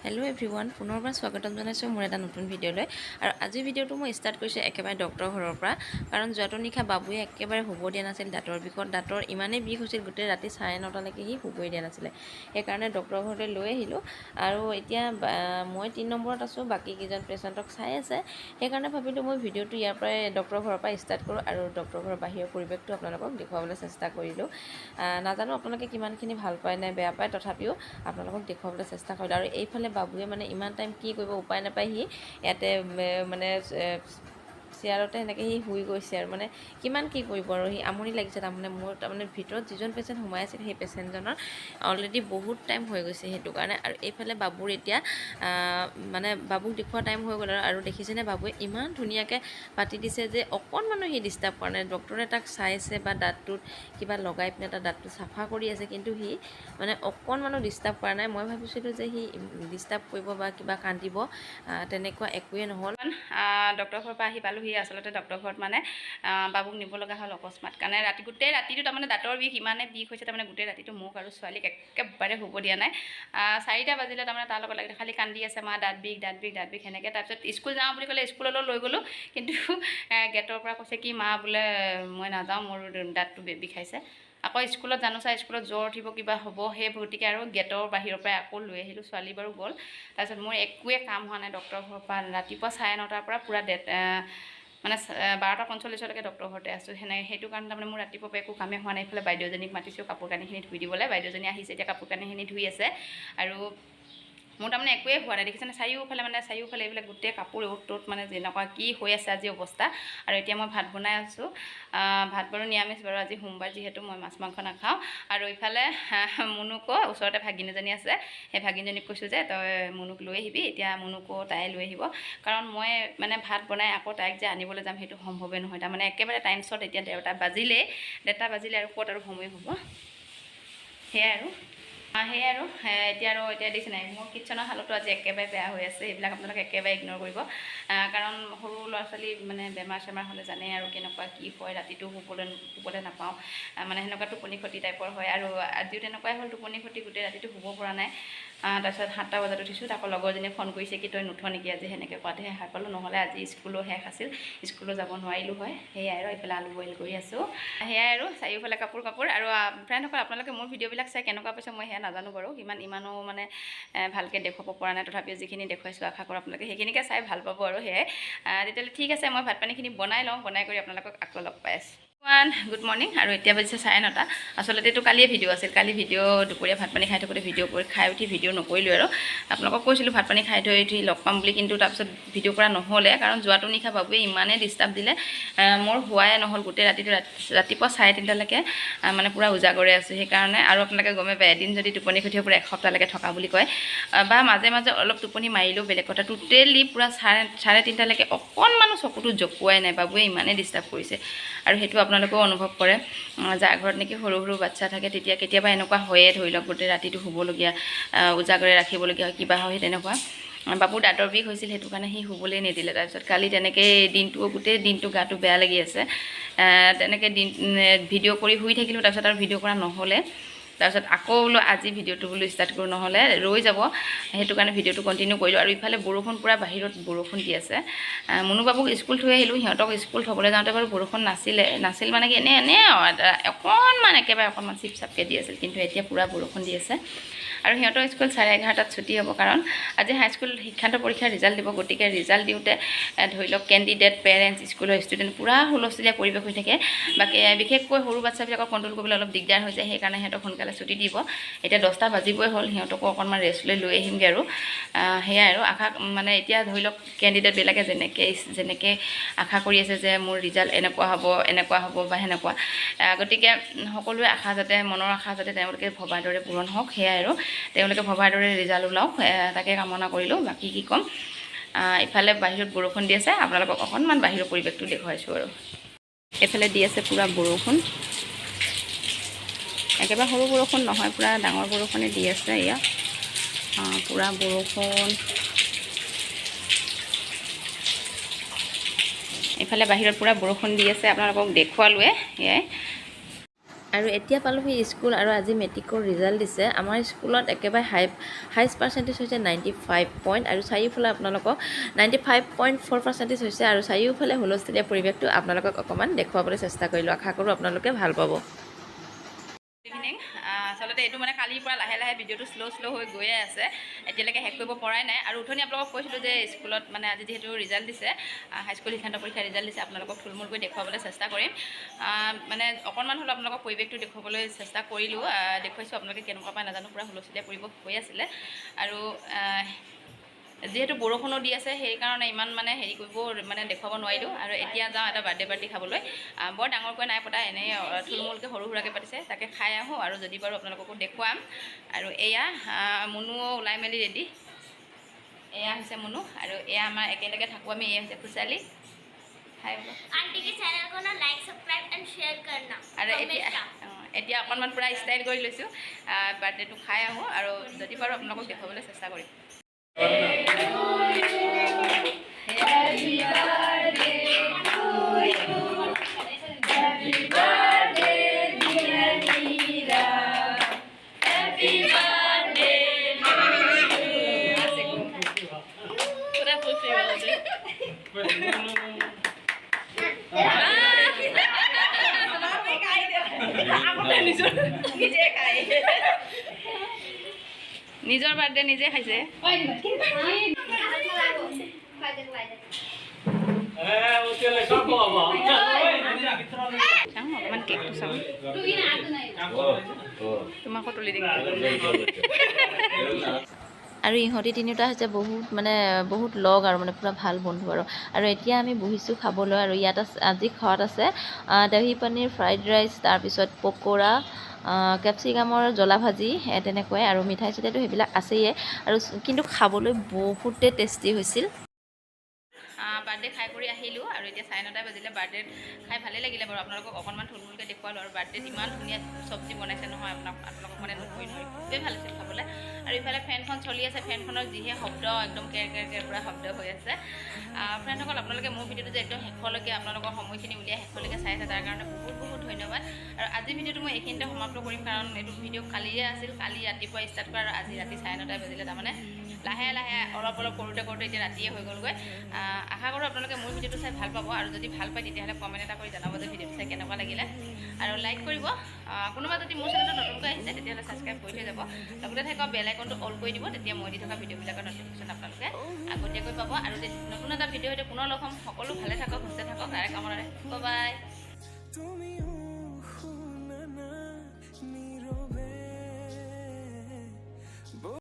Hello everyone पुनर्बार स्वागतम जनाइছোঁ মোৰ এটা নতুন ভিডিঅ'লৈ আৰু আজি ভিডিঅ'টো মই ষ্টাৰ্ট কৰিছোঁ একেবাৰে ডক্টৰ ঘৰৰ পৰা কাৰণ যোৱাটো নিশা বাবুৱে একেবাৰে শুব দিয়া নাছিল দাঁতৰ বিষত দাঁতৰ ইমানেই বিষ হৈছিল গোটেই ৰাতি 9:30লৈকে সি শুবই দিয়া নাছিলে সেইকাৰণে ডক্টৰ ঘৰলৈ লৈ আহিলোঁ আৰু এতিয়া মই 3 নম্বৰত আছোঁ বাকী কেইজন পেচেণ্টক চাই আছে সেইকাৰণে ভাবিলোঁ মই ভিডিঅ'টো ইয়াৰ পৰাই ডক্টৰ ঘৰৰ পৰা ষ্টাৰ্ট কৰোঁ আৰু ডক্টৰ ঘৰৰ বাহিৰৰ পৰিৱেশটো আপোনালোকক দেখুৱাবলৈ চেষ্টা কৰিলোঁ নাজানো আপোনালোকে কিমানখিনি ভাল পায় নে বেয়া পায় তথাপিও আপোনালোকক দেখুৱাবলৈ চেষ্টা কৰিলোঁ আৰু এইফালে বাবুৱে মানে ইমান টাইম কি কৰিব উপায় নাপায় সি ইয়াতে মানে চেয়াৰতে এনেকৈ সি শুই গৈছে আৰু মানে কিমান কি কৰিব আৰু সি আমনি লাগিছে তাৰমানে মোৰ তাৰমানে ভিতৰত যিজন পেচেণ্ট সোমাই আছিল সেই পেচেণ্টজনৰ অলৰেডি বহুত টাইম হৈ গৈছে সেইটো কাৰণে আৰু এইফালে বাবুৰ এতিয়া মানে বাবুক দেখুওৱা টাইম হৈ গ'ল আৰু দেখিছেনে বাবুৱে ইমান ধুনীয়াকৈ পাতি দিছে যে অকণমানো সি ডিষ্টাৰ্ব কৰা নাই ডক্টৰে তাক চাইছে বা দাঁতটোত কিবা লগাই পিনে তাৰ দাঁতটো চাফা কৰি আছে কিন্তু সি মানে অকণমানো ডিষ্টাৰ্ব কৰা নাই মই ভাবিছিলোঁ যে সি ডিষ্টাৰ্ব কৰিব বা কিবা কান্দিব তেনেকুৱা একোৱে নহ'ল ডক্টৰ ঘৰৰ পৰা আহি পালোঁ সি আচলতে ডক্টৰ ঘৰত মানে বাবুক নিব লগা হ'ল অকস্মাত কাৰণে গোটেই ৰাতিটো তাৰমানে দাঁতৰ বিষ ইমানে বিষ হৈছে তাৰমানে গোটেই ৰাতিটো মোক আৰু ছোৱালীক একেবাৰে শুব দিয়া নাই 4টা বাজিলে তাৰমানে তাৰ লগত লাগি খালি কান্দি আছে মা দাঁত বিষ সেনেকৈ তাৰপিছত স্কুল যাওঁ বুলি ক'লে স্কুললৈ লৈ গ'লোঁ কিন্তু গেটৰ পৰা কৈছে কি মা বোলে মই নাযাওঁ মোৰ দাঁতটো বিষাইছে আকৌ স্কুলত জানো চাই স্কুলত জ্বৰ উঠিব কিবা হ'ব সেই গতিকে আৰু গেটৰ বাহিৰৰ পৰাই আকৌ লৈ আহিলোঁ ছোৱালী বাৰু গ'ল তাৰপিছত মোৰ একোৱে কাম হোৱা নাই ডক্টৰ ঘৰৰ পৰা ৰাতিপুৱা 9:30ৰ পৰা পূৰা মানে 12:45লৈকে ডক্টৰ ঘৰতে আছোঁ সেইটো কাৰণে তাৰমানে মোৰ ৰাতিপুৱা একো কামেই হোৱা নাই এইফালে বাইদেউজনীক মাতিছোঁ কাপোৰ কানিখিনি ধুই দিবলৈ বাইদেউজনী আহিছে এতিয়া কাপোৰ কানিখিনি ধুই আছে আৰু মোৰ তাৰমানে একোৱেই হোৱা নাই দেখিছেনে চাৰিওফালে এইবিলাক গোটেই কাপোৰ অ'ত মানে যেনেকুৱা কি হৈ আছে আজি অৱস্থা আৰু এতিয়া মই ভাত বনাই আছোঁ ভাত বাৰু নিৰামিষ বাৰু আজি সোমবাৰ যিহেতু মই মাছ মাংস নাখাওঁ আৰু ইফালে মুনুকো ওচৰতে ভাগিন এজনী আছে সেই ভাগিনজনীক কৈছোঁ যে তই মুনুক লৈ আহিবি এতিয়া মুনুকো তাই লৈ আহিব কাৰণ মই মানে ভাত বনাই আকৌ তাইক যে আনিবলৈ যাম সেইটো সম্ভৱেই নহয় তাৰমানে একেবাৰে টাইম শ্বৰ্ট এতিয়া 1:30 বাজিলে আৰু ক'ত আৰু সময় হ'ব সেয়াই আৰু এতিয়া দিছে নাই মোৰ কিটচেনৰ হালতো আজি একেবাৰে বেয়া হৈ আছে এইবিলাক আপোনালোকে একেবাৰে ইগন'ৰ কৰিব কাৰণ সৰু ল'ৰা ছোৱালী মানে বেমাৰ হ'লে জানে আৰু কেনেকুৱা কি হয় ৰাতিটো শুবলৈ নাপাওঁ মানে সেনেকুৱা টোপনি ক্ষতি টাইপৰ হয় আৰু আজিও তেনেকুৱাই হ'ল টোপনি ক্ষতি গোটেই ৰাতিটো শুব পৰা নাই তাৰপিছত 7টা বজাত উঠিছোঁ আকৌ লগৰজনীয়ে ফোন কৰিছে কি তই নুঠ নেকি আজি সেনেকৈ কোৱাতেহে সাৰ পালোঁ নহ'লে আজি স্কুলো শেষ আছিল স্কুলো যাব নোৱাৰিলোঁ হয় সেয়াই আৰু এইফালে আলু বইল কৰি আছোঁ সেয়াই আৰু চাৰিওফালে কাপোৰ আৰু ফ্ৰেণ্ডসকল আপোনালোকে মোৰ ভিডিঅ'বিলাক চাই কেনেকুৱা পাইছে মই সেয়া নাজানো বাৰু ইমানো মানে ভালকৈ দেখুৱাব পৰা নাই তথাপিও যিখিনি দেখুৱাইছোঁ আশা কৰোঁ আপোনালোকে সেইখিনিকে চাই ভাল পাব আৰু সেয়াই তেতিয়াহ'লে ঠিক আছে মই ভাত পানীখিনি বনাই লওঁ বনাই কৰি আপোনালোকক আকৌ লগ পাই আছোঁ গুড মৰ্ণিং আৰু এতিয়া বাজিছে 9:30 আচলতে এইটো কালিয়ে ভিডিঅ' আছিল কালি দুপৰীয়া ভাত পানী খাই থাকোঁতে খাই উঠি ভিডিঅ' নকৰিলোঁ আৰু আপোনালোকক কৈছিলোঁ ভাত পানী খাই থৈ উঠি লগ পাম বুলি কিন্তু তাৰপিছত ভিডিঅ' কৰা নহ'লে কাৰণ যোৱাটো নিশা বাবুৱে ইমানেই ডিষ্টাৰ্ব দিলে মোৰ হোৱাই নহ'ল গোটেই ৰাতিপুৱা 3:30লৈকে মানে পূৰা উজাগৰে আছোঁ সেইকাৰণে আৰু আপোনালোকে গমে পায় এদিন যদি টোপনি ক্ষতি পূৰা এসপ্তাহলৈকে থকা বুলি কয় বা মাজে মাজে অলপ টোপনি মাৰিলেও বেলেগ কথা টোটেলি পূৰা 3:30লৈকে অকণমানো চকুটো জপোৱাই নাই বাবুৱে ইমানেই ডিষ্টাৰ্ব কৰিছে আৰু সেইটো আপোনালোকেও অনুভৱ কৰে যাৰ ঘৰত নেকি সৰু বাচ্ছা থাকে তেতিয়া কেতিয়াবা এনেকুৱা হয়ে ধৰি লওক গোটেই ৰাতিটো শুবলগীয়া উজাগৰে ৰাখিবলগীয়া হয় কিবা হয় তেনেকুৱা বাবুৰ দাঁতৰ বিষ হৈছিল সেইটো কাৰণে সি শুবলৈ নিদিলে তাৰপিছত কালি তেনেকৈ গোটেই দিনটো গাটো বেয়া লাগি আছে তেনেকৈ ভিডিঅ' কৰি শুই থাকিলোঁ তাৰপিছত আৰু ভিডিঅ' কৰা নহ'লে তাৰপিছত আকৌ বোলো আজি ভিডিঅ'টো বোলো ষ্টাৰ্ট কৰোঁ নহ'লে ৰৈ যাব সেইটো কাৰণে ভিডিঅ'টো কণ্টিনিউ কৰিলোঁ আৰু ইফালে বৰষুণ পূৰা বাহিৰত বৰষুণ দি আছে মুনু বাবুক স্কুল থৈ আহিলোঁ সিহঁতক স্কুল থ'বলৈ যাওঁতে বাৰু বৰষুণ নাছিল মানে কি এনেই অকণমান চিপ চাপকৈ দি আছিল কিন্তু এতিয়া পূৰা বৰষুণ দি আছে আৰু সিহঁতৰ স্কুল 11:30 ছুটি হ'ব কাৰণ আজি হাইস্কুল শিক্ষান্ত পৰীক্ষাৰ ৰিজাল্ট দিব গতিকে ৰিজাল্ট দিওঁতে ধৰি লওক কেণ্ডিডেট পেৰেণ্টছ স্কুলৰ ষ্টুডেণ্ট পূৰা হুলস্থুলীয়া পৰিৱেশ হৈ থাকে বাকী বিশেষকৈ সৰু বাচ্ছাবিলাকক কণ্ট্ৰল কৰিবলৈ অলপ দিগদাৰ হৈ যায় সেইকাৰণে সিহঁতক সোনকালে ছুটি দিব এতিয়া 10টা বাজিবই হ'ল সিহঁতকো অকণমান ৰেষ্ট লৈ আহিমগৈ আৰু সেয়াই আৰু আশা মানে এতিয়া ধৰি লওক কেণ্ডিডেটবিলাকে যেনেকৈ আশা কৰি আছে যে মোৰ ৰিজাল্ট এনেকুৱা হ'ব বা সেনেকুৱা গতিকে সকলোৱে মনৰ আশা যাতে তেওঁলোকে ভবাৰ দৰে পূৰণ হওক সেয়াই আৰু তেওঁলোকে ভবাৰ দৰে ৰিজাল্ট ওলাওক তাকে কামনা কৰিলোঁ বাকী কি ক'ম ইফালে বাহিৰত বৰষুণ দি আছে আপোনালোকক অকণমান বাহিৰৰ পৰিৱেশটো দেখুৱাইছোঁ আৰু এইফালে দি আছে পূৰা বৰষুণ একেবাৰে সৰু বৰষুণ নহয় পূৰা ডাঙৰ বৰষুণে দি আছে এয়া পূৰা বৰষুণ এইফালে বাহিৰত পূৰা বৰষুণ দি আছে, আপোনালোকক দেখুৱালোৱে সেয়াই। আৰু এতিয়া পালোহি স্কুল আৰু আজি মেট্ৰিকৰ ৰিজাল্ট দিছে। আমাৰ স্কুলত একেবাৰে হাইষ্ট পাৰ্চেণ্টেজ হৈছে 95 পইণ্ট আৰু চাৰিওফালে আপোনালোকক 95.4% হৈছে আৰু চাৰিওফালে হুলস্থুলীয়া পৰিৱেশটো আপোনালোকক অকণমান দেখুৱাবলৈ চেষ্টা কৰিলোঁ। আশা কৰোঁ আপোনালোকে ভাল পাব। ইভিনিং আচলতে এইটো মানে কালিৰ পৰা লাহে লাহে ভিডিঅ'টো শ্ল' হৈ গৈয়ে আছে, এতিয়ালৈকে শেষ কৰিব পৰাই নাই। আৰু উঠনি আপোনালোকক কৈছিলোঁ যে স্কুলত মানে আজি যিহেতু ৰিজাল্ট দিছে, হাইস্কুল শিক্ষান্ত পৰীক্ষাৰ ৰিজাল্ট দিছে, আপোনালোকক থুলমূলকৈ দেখুৱাবলৈ চেষ্টা কৰিম। মানে অকণমান হ'লেও আপোনালোকক পৰিৱেশটো দেখুৱাবলৈ চেষ্টা কৰিলোঁ, দেখুৱাইছোঁ। আপোনালোকে কেনেকুৱা পায় নাজানো, পূৰা হুলস্থুলীয়া পৰিৱেশ হৈ আছিলে। আৰু যিহেতু বৰষুণো দি আছে সেইকাৰণে ইমান মানে হেৰি কৰিব মানে দেখুৱাব নোৱাৰিলোঁ। আৰু এতিয়া যাওঁ এটা বাৰ্থডে পাৰ্টি খাবলৈ, বৰ ডাঙৰকৈ নাই পতা, এনেই থুলমূলকৈ সৰু সুৰাকৈ পাতিছে, তাকে খাই আহোঁ আৰু যদি বাৰু আপোনালোককো দেখুৱাম। আৰু এয়া মুনুও ওলাই মেলি ৰেডি, এয়া হৈছে মুনু আৰু এয়া আমাৰ একেলগে থাকোঁ আমি, এয়া হৈছে খুচালি। आंटी के चैनल को ना लाइक सब्सक्राइब एंड शेयर करना। আৰু এতিয়া অকণমান পূৰা ষ্টাইল কৰি লৈছোঁ, বাৰ্থডেটো খাই আহোঁ আৰু যদি পাৰোঁ আপোনালোকক দেখুৱাবলৈ চেষ্টা কৰিম। নিজৰ বাৰ্থডে নিজে খাইছে। অকণমান কেকটো চাওঁ, তোমাকো তুলি দিম। আৰু ইহঁতি তিনিওটা হৈছে বহুত লগ আৰু মানে পূৰা ভাল বন্ধু আৰু এতিয়া আমি বহিছোঁ খাবলৈ। আৰু ইয়াত আজি খোৱাত আছে দহি পনীৰ, ফ্ৰাইড ৰাইচ, তাৰপিছত পকোৰা, কেপচিকামৰ জ্বলা ভাজি, তেনেকুৱাই আৰু মিঠাই চিঠাইটো সেইবিলাক আছেই। আৰু কিন্তু খাবলৈ বহুতেই টেষ্টি হৈছিল। বাৰ্থডে খাই কৰি আহিলোঁ আৰু এতিয়া 9:30 বাজিলে। বাৰ্থডে খাই ভালেই লাগিলে বাৰু, আপোনালোকক অকণমান থুলমূলকৈ দেখুৱালোঁ। আৰু বাৰ্থডেত ইমান ধুনীয়া চব্জি বনাইছে নহয়, আপোনালোকক মানে নকৰি নোৱাৰি, খুবেই ভাল আছিল খাবলৈ। আৰু ইফালে ফেনখন চলি আছে, ফেনখনৰ যিহে শব্দ, একদম কেৰ পৰা শব্দ হৈ আছে। ফ্ৰেণ্ডসকল, আপোনালোকে মোৰ ভিডিঅ'টো যে একদম শেষলৈকে আপোনালোকৰ সময়খিনি উলিয়াই শেষলৈকে চাই আছে, তাৰ কাৰণে বহুত ধন্যবাদ। আৰু আজিৰ ভিডিঅ'টো মই এইখিনিতে সমাপ্ত কৰিম, কাৰণ এইটো ভিডিঅ' কালিয়ে আছিল, কালি ৰাতিপুৱা ষ্টাৰ্ট কৰা আৰু আজি ৰাতি 9:30 বাজিলে। তাৰমানে লাহে লাহে অলপ কৰোঁতে এতিয়া ৰাতিয়ে হৈ গ'লগৈ। আশা কৰোঁ আপোনালোকে মোৰ ভিডিঅ'টো চাই ভাল পাব, আৰু যদি ভাল পায় তেতিয়াহ'লে কমেণ্ট এটা কৰি জনাব যে ভিডিঅ'টো চাই কেনেকুৱা লাগিলে, আৰু লাইক কৰিব। কোনোবা যদি মোৰ চেনেলটো নতুনকৈ আহিছে তেতিয়াহ'লে ছাবস্ক্ৰাইব কৰি থৈ যাব, লগতে থকা বেল আইকনটো অল কৰি দিব, তেতিয়া মই দি থকা ভিডিঅ'বিলাকৰ নটিফিকেশ্যন আপোনালোকে আগতীয়াকৈ পাব। আৰু নতুন এটা ভিডিঅ' সৈতে পুনৰ লগ হ'ম। সকলো ভালে থাকক, সুস্থ থাকক, তাৰে কামনাৰে। Bye bye.